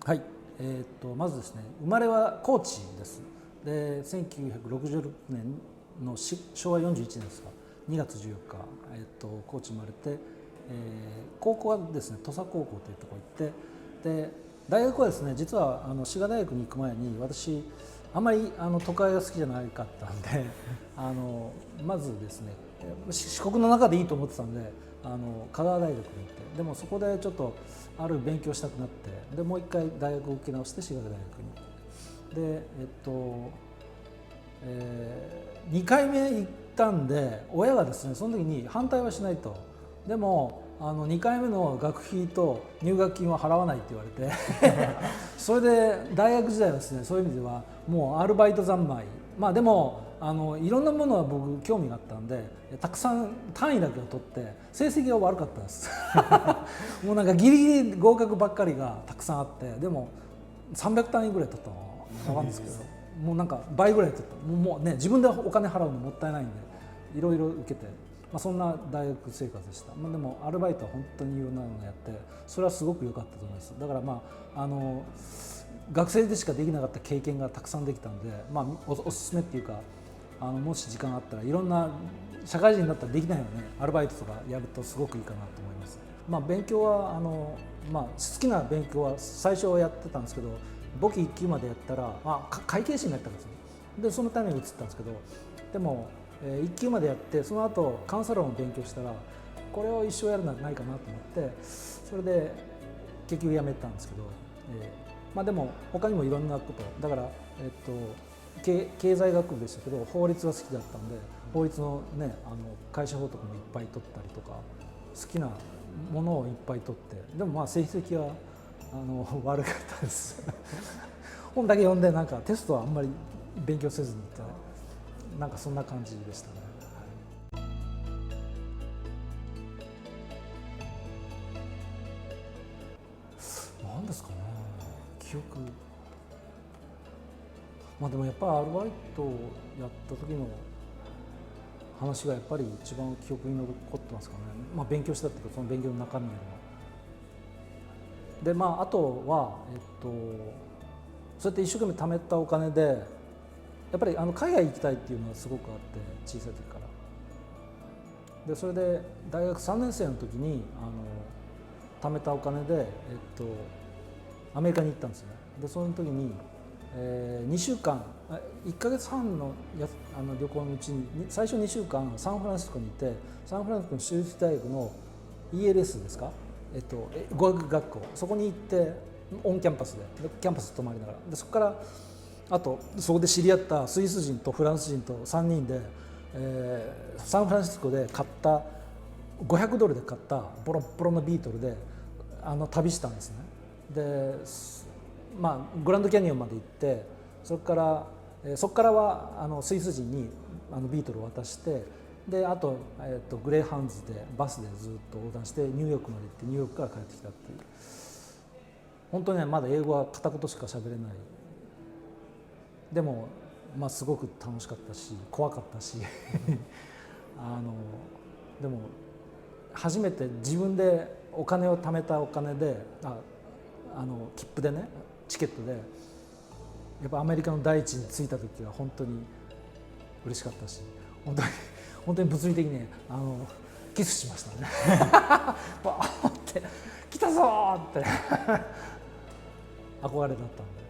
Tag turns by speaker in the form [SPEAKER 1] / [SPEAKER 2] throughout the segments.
[SPEAKER 1] はい、まずですね、生まれは高知です。で、1966年の昭和41年ですが、2月14日、高知生まれて、高校はですね、土佐高校というところ行って、で、大学はですね、実は滋賀大学に行く前に、私、あんまり都会が好きじゃなかったんで、まずですね、四国の中でいいと思ってたんで、香川大学に行って、でもそこでちょっとある勉強したくなって、でもう一回大学を受け直して滋賀大学に行って、2回目行ったんで、親がですねその時に反対はしないと。でも2回目の学費と入学金は払わないって言われてそれで大学時代はですね、そういう意味ではもうアルバイト三昧、まあでもいろんなものは僕興味があったんで、たくさん単位だけを取って成績が悪かったですもうなんかギリギリ合格ばっかりがたくさんあって、でも300単位ぐらい取ったの分かるんですけど、もうなんか倍ぐらい取った。もうね、自分でお金払うのもったいないんでいろいろ受けて、そんな大学生活でした。でもアルバイトは本当にいろんなのをやって、それはすごく良かったと思います。だから学生でしかできなかった経験がたくさんできたので、おすすめっていうか、もし時間あったらいろんな社会人になったらできないよね、アルバイトとかやるとすごくいいかなと思います。勉強は好きな勉強は最初はやってたんですけど、簿記1級までやったら、会計士になったんですね。でそのために移ったんですけど、でも、1級までやって、その後カンサロンを勉強したら、これを一生やるのはないかなと思って、それで結局やめたんですけど、でも他にもいろんなことだから、経済学部でしたけど法律が好きだったんで、法律のね、会社法とかもいっぱい取ったりとか、好きなものをいっぱい取って、でも成績は悪かったです本だけ読んで、なんかテストはあんまり勉強せずにいった、なんかそんな感じでしたね。なんですかね、記憶、でもやっぱりアルバイトをやった時の話がやっぱり一番記憶に残ってますかね。勉強したっていうか、その勉強の中身よりも。であとは、そうやって一生懸命貯めたお金で、やっぱり海外行きたいっていうのはすごくあって、小さい時から。でそれで大学3年生の時に貯めたお金で、アメリカに行ったんですよね。でその時に、2週間1ヶ月半の旅行のうちに、最初2週間サンフランシスコにいて、サンフランシスコの州立大学の ELS ですか、語学学校、そこに行ってオンキャンパスでキャンパス泊まりながら、でそこからあとそこで知り合ったスイス人とフランス人と3人で、サンフランシスコで買った$500で買ったボロッボロのビートルで旅したんですね。でグランドキャニオンまで行って、そこからはスイス人にビートルを渡して、であと、グレーハウンズでバスでずっと横断してニューヨークまで行って、ニューヨークから帰ってきたっていう。本当にね、まだ英語は片言しか喋れない。でもすごく楽しかったし怖かったしでも初めて自分でお金を貯めたお金で、切符でね、チケットでやっぱアメリカの大地に着いた時は本当に嬉しかったし、本当に物理的にキスしましたねわーって来たぞーって憧れだったんで。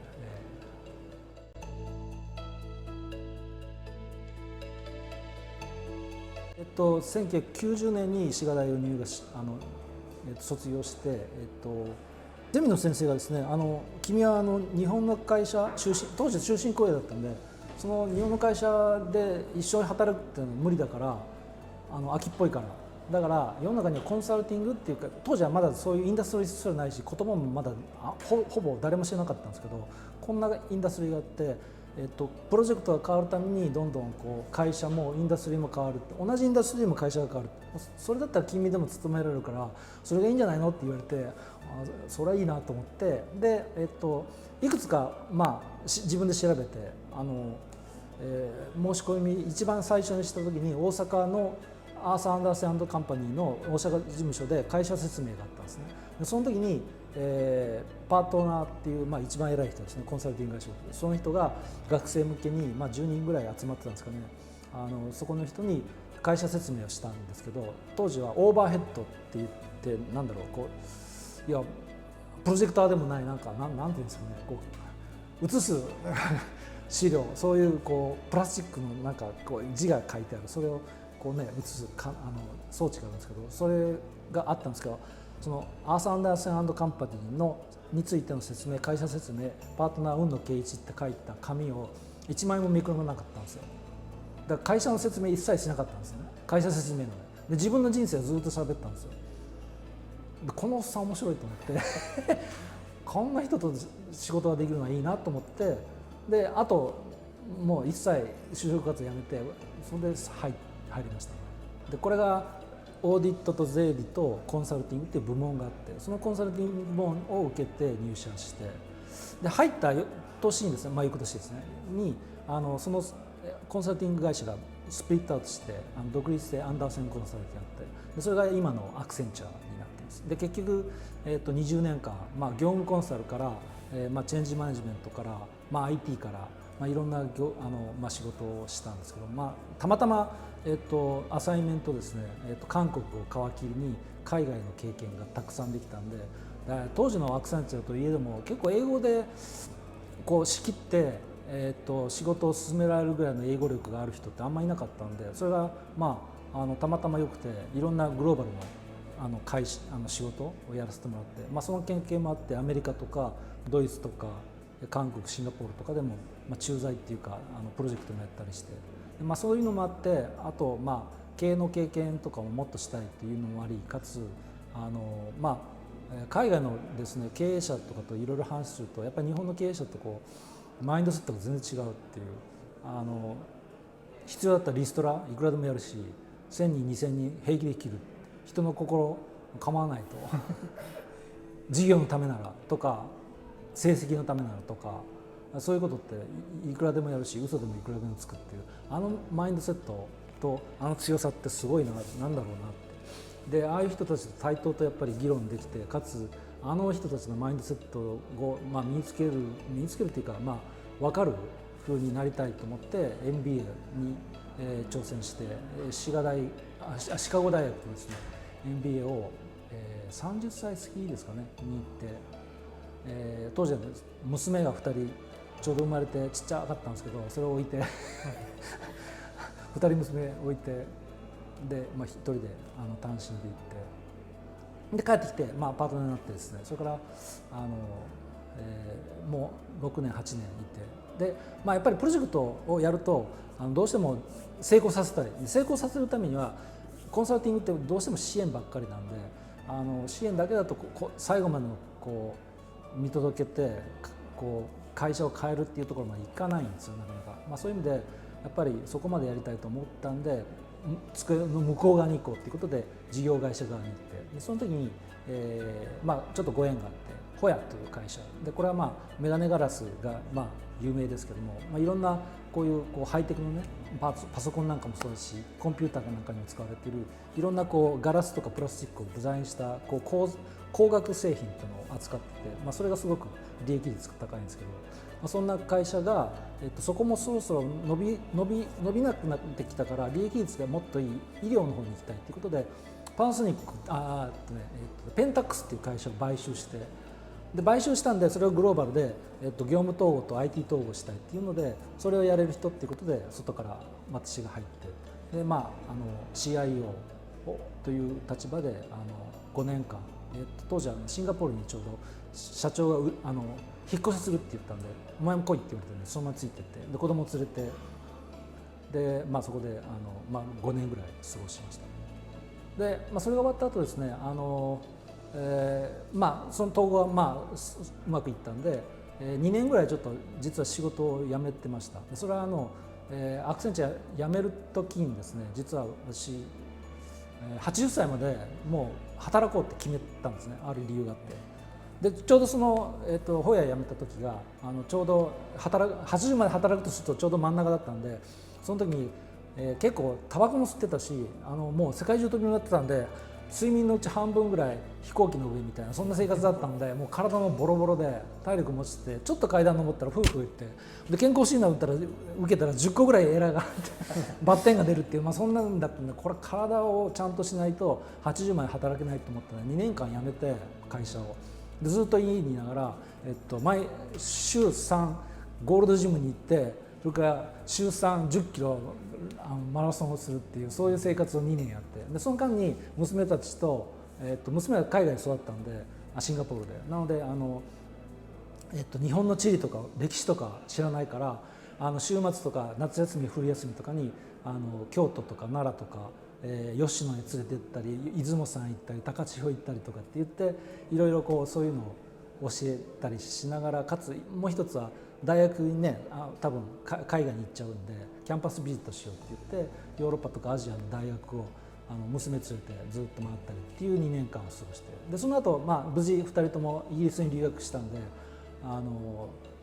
[SPEAKER 1] 1990年に滋賀大を卒業して、ゼミの先生がですね、君は日本の会社当時終身雇用だったんで、その日本の会社で一緒に働くっていうのは無理だから、秋っぽいから、だから世の中にはコンサルティングっていうか、当時はまだそういうインダストリーすらないし、言葉もまだほぼ誰も知らなかったんですけど、こんなインダストリーがあって、プロジェクトが変わるためにどんどん会社もインダストリーも変わる、同じインダストリーも会社が変わる、それだったら君でも勤められるからそれがいいんじゃないのって言われて、それはいいなと思って、で、いくつか、自分で調べて申し込み一番最初にした時に、大阪のアーサー・アンダーセン&カンパニーの大阪事務所で会社説明があったんですね。でその時にパートナーっていう、一番偉い人ですね、コンサルティング会社、その人が学生向けに、10人ぐらい集まってたんですかね。そこの人に会社説明をしたんですけど、当時はオーバーヘッドって言って、なんだろう、いやプロジェクターでもない、なんていうんですかね、映す資料、そういうプラスチックの字が書いてある、それを映す装置があるんですけど、それがあったんですけど、そのアーサー・アンダーセン&カンパニーについての説明、会社説明、パートナー雲野圭一って書いた紙を1枚もめくらなかったんですよ。だから会社の説明一切しなかったんですよね。会社説明ので自分の人生をずっと喋ったんですよ。でこのおっさん面白いと思ってこんな人と仕事ができるのはいいなと思って、であともう一切就職活動やめて、それで入りました。でこれがオーディットと税理とコンサルティングっていう部門があって、そのコンサルティング部門を受けて入社して、で入った年にですね、翌年ですねにそのコンサルティング会社がスプリットアウトして独立してアンダーセンコンサルティングやって、でそれが今のアクセンチャーになってます。で結局、20年間、業務コンサルから、チェンジマネジメントから、IT から、いろんな仕事をしたんですけど、たまたま、アサイメントですね、韓国を皮切りに海外の経験がたくさんできたんで、当時のアクセンチャーといえども結構英語で仕切って仕事を進められるぐらいの英語力がある人ってあんまりいなかったんで、それがたまたま良くて、いろんなグローバルの仕事をやらせてもらって、その経験もあって、アメリカとかドイツとか韓国、シンガポールとかでも、駐在っていうかプロジェクトもやったりして、そういうのもあって、あと経営の経験とかももっとしたいっていうのもあり、かつ海外のですね経営者とかといろいろ話すると、やっぱり日本の経営者とマインドセットが全然違うっていう、必要だったらリストラいくらでもやるし、1000人2000人平気で切る、人の心構わないと事業のためならとか成績のためならとか、そういうことっていくらでもやるし、嘘でもいくらでもつくっていう、マインドセットと強さってすごいなんだろうなって。でああいう人たちと対等とやっぱり議論できて、かつ人たちのマインドセットを、身につけるっていうか、分かる風になりたいと思って MBA に、挑戦して、シカゴ大学ですね MBA を、30歳過ぎですかねに行って、当時は娘が2人ちょうど生まれてちっちゃかったんですけど、それを置いて2人娘置いて、で、1人で単身で行って、で帰ってきて、パートナーになってですね、それからもう6年8年いて、で、やっぱりプロジェクトをやるとどうしても成功させたい、成功させるためにはコンサルティングってどうしても支援ばっかりなんで、支援だけだと最後まで見届けて会社を変えるっていうところまでいかないんですよ、なかなか。そういう意味でやっぱりそこまでやりたいと思ったんで、机の向こう側に行こうということで事業会社側に行って、でその時に、ちょっとご縁があって、ホヤという会社で、これはメガネガラスが有名ですけども、いろんなこういうハイテクのねパソコンなんかもそうですし、コンピューターなんかにも使われているいろんなガラスとかプラスチックをデザインした光学製品っていうのを扱ってて、それがすごく利益率が高いんですけど、そんな会社が、そこもそろそろ伸びなくなってきたから、利益率がもっといい医療の方に行きたいということで、パナソニックペンタックスっていう会社を買収して、で買収したんで、それをグローバルで、業務統合と IT 統合したいっていうので、それをやれる人っていうことで外から私が入って、でCIO という立場で5年間、当時はシンガポールにちょうど社長が引っ越しするって言ったんで、お前も来いって言われて、そのままついてって、で子供連れて、でそこで5年ぐらい過ごしました。で、それが終わった後ですね、その統合はうまくいったんで、2年ぐらいちょっと実は仕事を辞めてました。それはアクセンチュア辞める時にですね、実は私80歳までもう働こうって決めたんですね、ある理由があって。でちょうどその、ホヤ辞めた時がちょうど80まで働くとするとちょうど真ん中だったんで、その時に、結構タバコも吸ってたし、もう世界中飛び回ってたんで、睡眠のうち半分ぐらい飛行機の上みたいなそんな生活だったので、もう体もボロボロで体力も落ちて、ちょっと階段登ったら夫婦言って、で健康診断受けたら10個ぐらいエラーがあってバッテンが出るっていう、そんなんだったんで、これ体をちゃんとしないと80まで働けないと思ったので2年間辞めて会社を。でずっと家にいながら、週3ゴールドジムに行って、それから週3 10キロマラソンをするっていう、そういう生活を2年やって、でその間に娘たちと、娘は海外で育ったんで、シンガポールで、なので日本の地理とか歴史とか知らないから、週末とか夏休み冬休みとかに京都とか奈良とか、吉野へ連れて行ったり出雲山行ったり高千穂行ったりとかって言って、いろいろこうそういうのを教えたりしながら、かつもう一つは大学にね、多分海外に行っちゃうんでキャンパスビジットしようって言って、ヨーロッパとかアジアの大学を娘連れてずっと回ったりっていう2年間を過ごして、でその後、無事2人ともイギリスに留学したんで、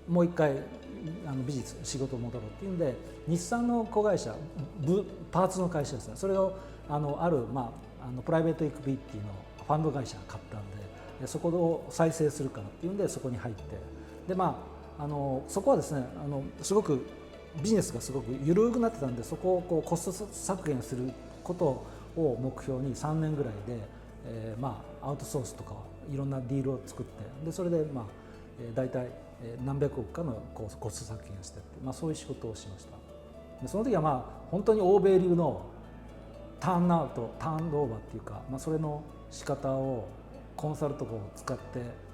[SPEAKER 1] もう一回美術仕事を戻ろうっていうんで、日産の子会社パーツの会社ですね、それをプライベートエクビティのファンド会社が買ったんで、そこを再生するからっていうんでそこに入って、でそこはですね、すごくビジネスがすごく緩くなってたんで、そこをこうコスト削減することを目標に3年ぐらいで、アウトソースとかいろんなディールを作って、でそれで大体何百億かのコスト削減してって、そういう仕事をしました。でその時は本当に欧米流のターンアウトターンオーバーっていうか、それの仕方をコンサルとかを使って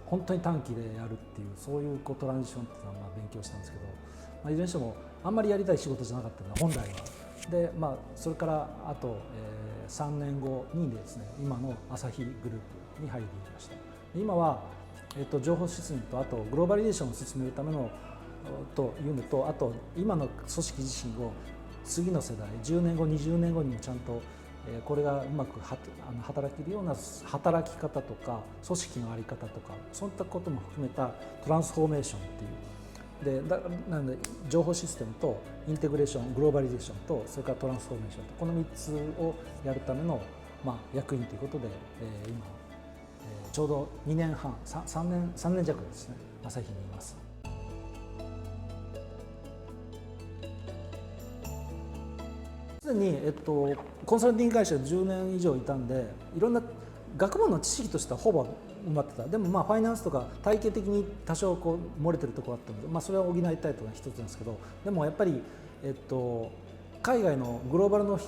[SPEAKER 1] 本当に短期でやるっていう、そういうトランジションっていうのを勉強したんですけど、いずれにしてもあんまりやりたい仕事じゃなかったので本来は。でそれからあと、3年後にですね、今のアサヒグループに入りました。今は情報システムと、あとグローバリゼーションを進めるためのというのと、あと今の組織自身を次の世代10年後20年後にもちゃんとこれがうまく働けるような働き方とか組織の在り方とか、そういったことも含めたトランスフォーメーションっていうなので、情報システムとインテグレーショングローバリゼーションと、それからトランスフォーメーションと、この3つをやるための、役員ということで、今ちょうど2年半3年弱ですね、朝日にいます。すでに、コンサルティング会社で10年以上いたんで、いろんな学問の知識としてはほぼ埋まってた。でもファイナンスとか体系的に多少こう漏れてるところあったので、それは補いたいというのが一つなんですけど、でもやっぱり、海外のグローバルの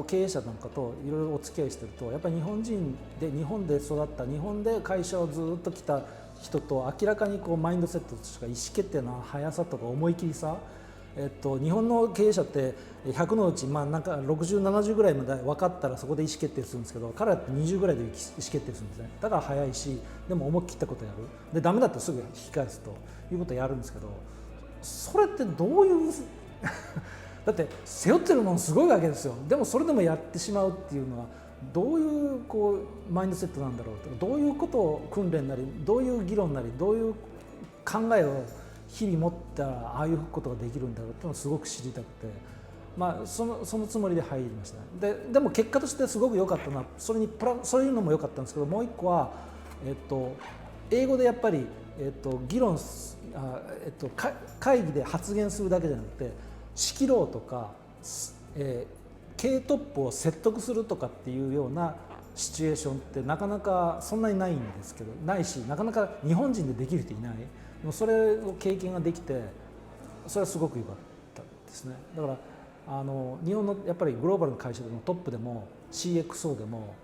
[SPEAKER 1] 経営者なんかといろいろお付き合いしてると、やっぱり日本人で日本で育った日本で会社をずっと来た人と明らかにマインドセットとして意思決定の速さとか思い切りさ、日本の経営者って100のうちなんか60、70ぐらいまで分かったらそこで意思決定するんですけど、彼らって20ぐらいで意思決定するんですね。だから早いし、でも思い切ったことやるで、ダメだったらすぐ引き返すということをやるんですけど、それってどういうだって背負ってるものすごいわけですよ。でもそれでもやってしまうっていうのはどういうマインドセットなんだろうと、どういうことを訓練なり、どういう議論なり、どういう考えを日々持ったらああいうことができるんだろうっていうのをすごく知りたくて、そのつもりで入りました。でも結果としてすごく良かったのは、そういうのも良かったんですけど、もう一個は、英語でやっぱり、議論会議で発言するだけじゃなくて、仕切ろうとか、経営トップを説得するとかっていうようなシチュエーションってなかなかそんなにないんですけど、ないし、なかなか日本人でできる人いない。でもそれを経験ができて、それはすごく良かったですね。だから日本のやっぱりグローバルな会社でもトップでも CXO でも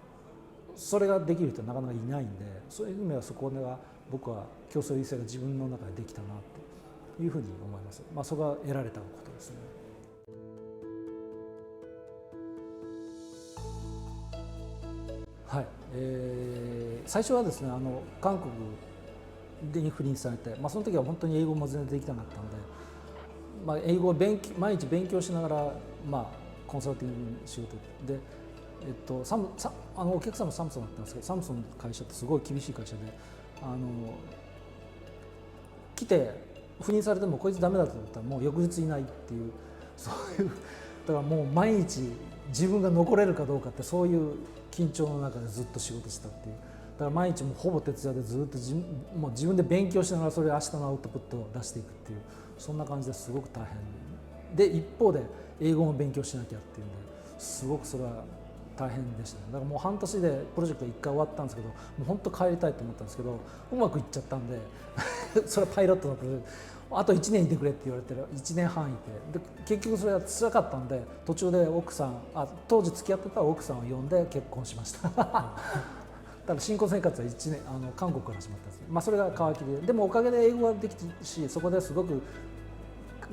[SPEAKER 1] それができる人はなかなかいないんで、そういう意味ではそこでは僕は競争優勢が自分の中でできたなというふうに思います。そこが得られたことですね。はい、最初はですね、韓国に赴任されて、その時は本当に英語も全然できなかったので、英語を毎日勉強しながら、コンサルティング仕事で、お客さんもサムソンだったんですけど、サムソンの会社ってすごい厳しい会社で、来て赴任されてもこいつダメだと思ったらもう翌日いないっていう、そういうだからもう毎日自分が残れるかどうかって、そういう緊張の中でずっと仕事したっていう。だから毎日もうほぼ徹夜でずっともう自分で勉強しながらそれを明日のアウトプットを出していくっていう、そんな感じですごく大変で、一方で英語も勉強しなきゃっていうんですごくそれは大変でしたね。だからもう半年でプロジェクト1回終わったんですけど、もう本当帰りたいと思ったんですけどうまくいっちゃったんでそれはパイロットのプロジェクトあと1年いてくれって言われて1年半いて、で結局それは辛かったんで途中で奥さん当時付き合ってた奥さんを呼んで結婚しましたただ新婚生活は1年韓国から始まったんですね。それが皮切りでもおかげで英語ができたし、そこですごく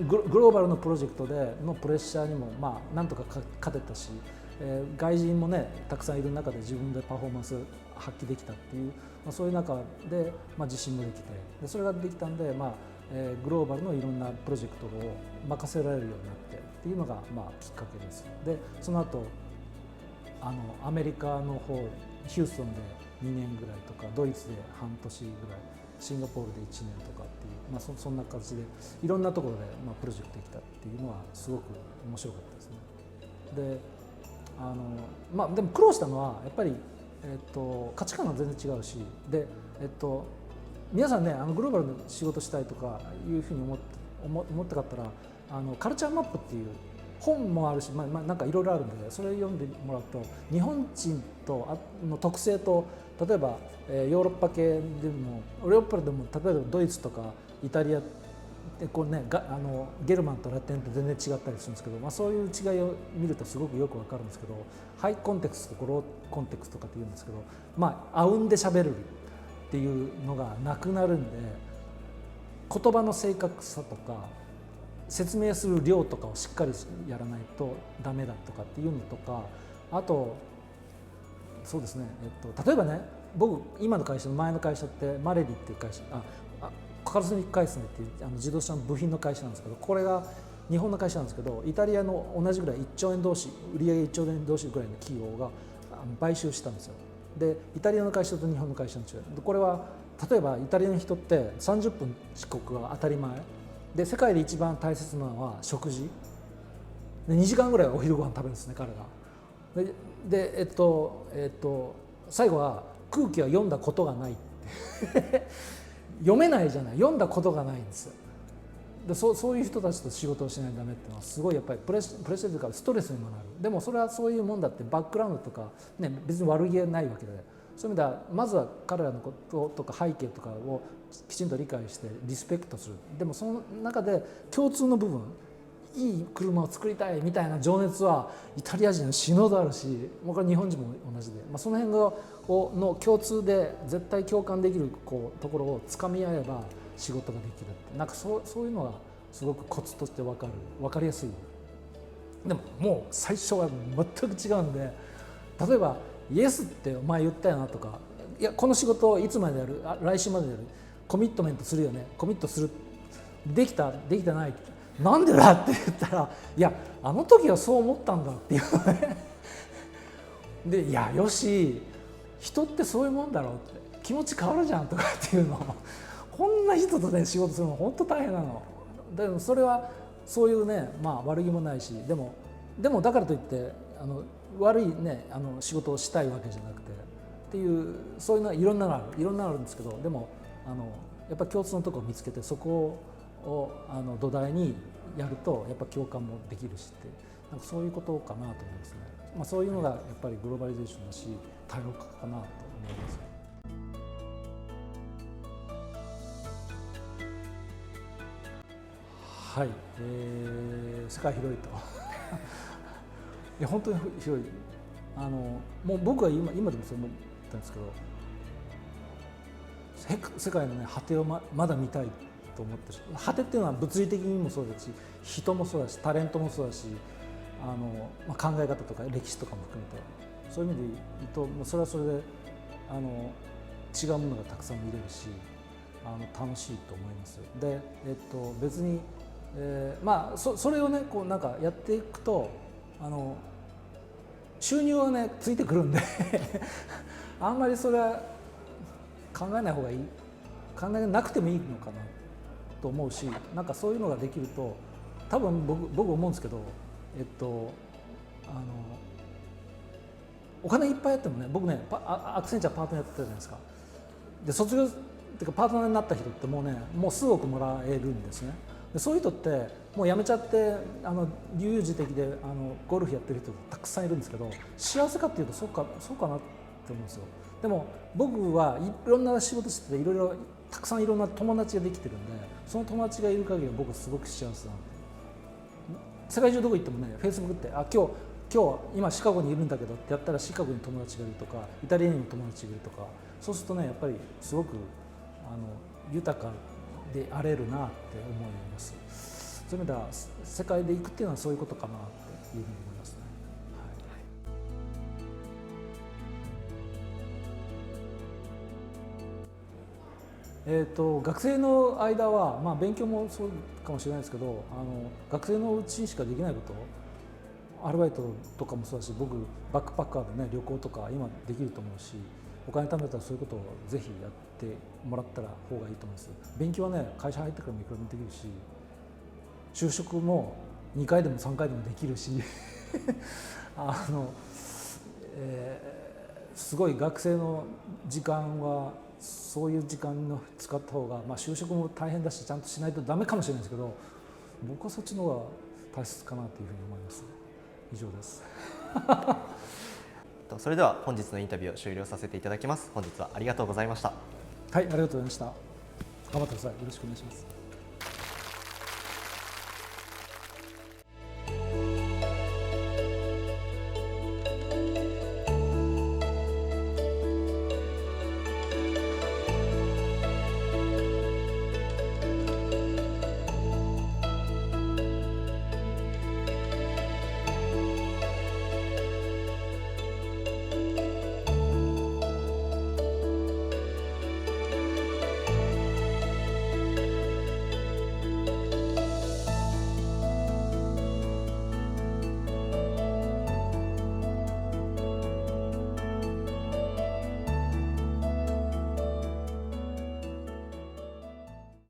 [SPEAKER 1] グローバルのプロジェクトでのプレッシャーにもなんとか勝てたし、外人もねたくさんいる中で自分でパフォーマンス発揮できたっていう、そういう中で、自信もできて、でそれができたんで、グローバルのいろんなプロジェクトを任せられるようになってっていうのがきっかけです。でその後アメリカの方ヒューストンで2年ぐらいとか、ドイツで半年ぐらい、シンガポールで1年とかっていう、そんな形でいろんなところで、プロジェクトできたっていうのはすごく面白かったですね。ででも苦労したのはやっぱり、価値観が全然違うし、で、皆さんねグローバルの仕事したいとかいうふうに思ってかったらカルチャーマップっていう本もあるし、なんかいろいろあるのでそれを読んでもらうと日本人の特性と、例えばヨーロッパ系でもヨーロッパでも例えばドイツとかイタリアってゲルマンとラテンって全然違ったりするんですけど、そういう違いを見るとすごくよくわかるんですけど、ハイコンテクストとローコンテクストとかって言うんですけど、あうんで喋るっていうのがなくなるんで、言葉の正確さとか説明する量とかをしっかりやらないとダメだとかっていうのとか、あとそうですね、例えばね、僕今の会社の前の会社ってマレリっていう会社、カルスニック回線っていう自動車の部品の会社なんですけど、これが日本の会社なんですけど、イタリアの同じぐらい1兆円同士、売上1兆円同士ぐらいの企業が買収したんですよ。でイタリアの会社と日本の会社の違いで、これは例えばイタリアの人って30分遅刻が当たり前で、世界で一番大切なのは食事で、2時間ぐらいお昼ご飯食べるんですね、彼が。で最後は空気は読んだことがない読めないじゃない、読んだことがないんですよ。でそういう人たちと仕事をしないとダメっていうのはすごいやっぱりプレッシャーというかストレスにもなる。でもそれはそういうもんだって、バックグラウンドとか、別に悪気はないわけで、そういう意味ではまずは彼らのこととか背景とかをきちんと理解してリスペクトする。でもその中で共通の部分、いい車を作りたいみたいな情熱はイタリア人は死ぬほどあるし、これ日本人も同じで、その辺の共通で絶対共感できるところをつかみ合えば仕事ができるって、なんかそういうのがすごくコツとして分かりやすい。でももう最初は全く違うんで、例えばイエスってお前言ったよなとか、いやこの仕事をいつまでやる、来週までやる、コミットメントするよね、コミットする、できてないって、なんでだって言ったら、いやあの時はそう思ったんだっていうねで、いやよし、人ってそういうもんだろうって、気持ち変わるじゃんとかっていうのをこんな人とね仕事するの本当大変なの。でもそれはそういうね、悪気もないし、でもだからといって悪いね仕事をしたいわけじゃなくてっていう、そういうのはいろんなのあるんですけど、でもやっぱり共通のところを見つけて、そこを土台にやるとやっぱ共感もできるしって、なんかそういうことかなと思いますね。そういうのがやっぱりグローバリゼーションだし多様化かなと思います。はい、世界広いといや本当に広い。もう僕は今でもそう思ったんですけど、世界のね果てをまだ見たいと思ってる。果てっていうのは物理的にもそうだし、人もそうだし、タレントもそうだし、考え方とか歴史とかも含めて、そういう意味で言うとそれはそれで違うものがたくさん見れるし、楽しいと思います。で、別に、それをねなんかやっていくと収入はねついてくるんであんまりそれは考えない方がいい、考えなくてもいいのかなと思うし、なんかそういうのができると多分僕思うんですけど、お金いっぱいあってもね、僕ねアクセンチャーパートナーやってたじゃないですか。で卒業っていうかパートナーになった人ってもう数億もらえるんですね。でそういう人ってもう辞めちゃって悠々自適でゴルフやってる人たくさんいるんですけど、幸せかっていうとそうかなって思うんですよ。でも僕はいろんな仕事してていろいろたくさんいろんな友達ができてるんで、その友達がいる限りは僕はすごく幸せなんで、世界中どこ行ってもね、フェイスブックって今日今シカゴにいるんだけどってやったらシカゴに友達がいるとかイタリアにも友達がいるとか、そうするとねやっぱりすごく豊かであれるなって思います。そういう意味では世界で行くっていうのはそういうことかなっていうふうに思いますね。学生の間は、勉強もそうかもしれないですけど、学生のうちにしかできないこと、アルバイトとかもそうだし、僕バックパッカーでね旅行とか今できると思うし、お金貯めたらそういうことをぜひやってもらったら方がいいと思います。勉強はね会社入ってからもいくらでもできるし、就職も2回でも3回でもできるしすごい学生の時間はそういう時間の使った方が、就職も大変だしちゃんとしないとダメかもしれないですけど、僕はそっちの方が大切かなというふうに思います。以上です
[SPEAKER 2] それでは本日のインタビューを終了させていただきます。本日はありがとうございました。
[SPEAKER 1] はい、ありがとうございました。頑張ってください。よろしくお願いします。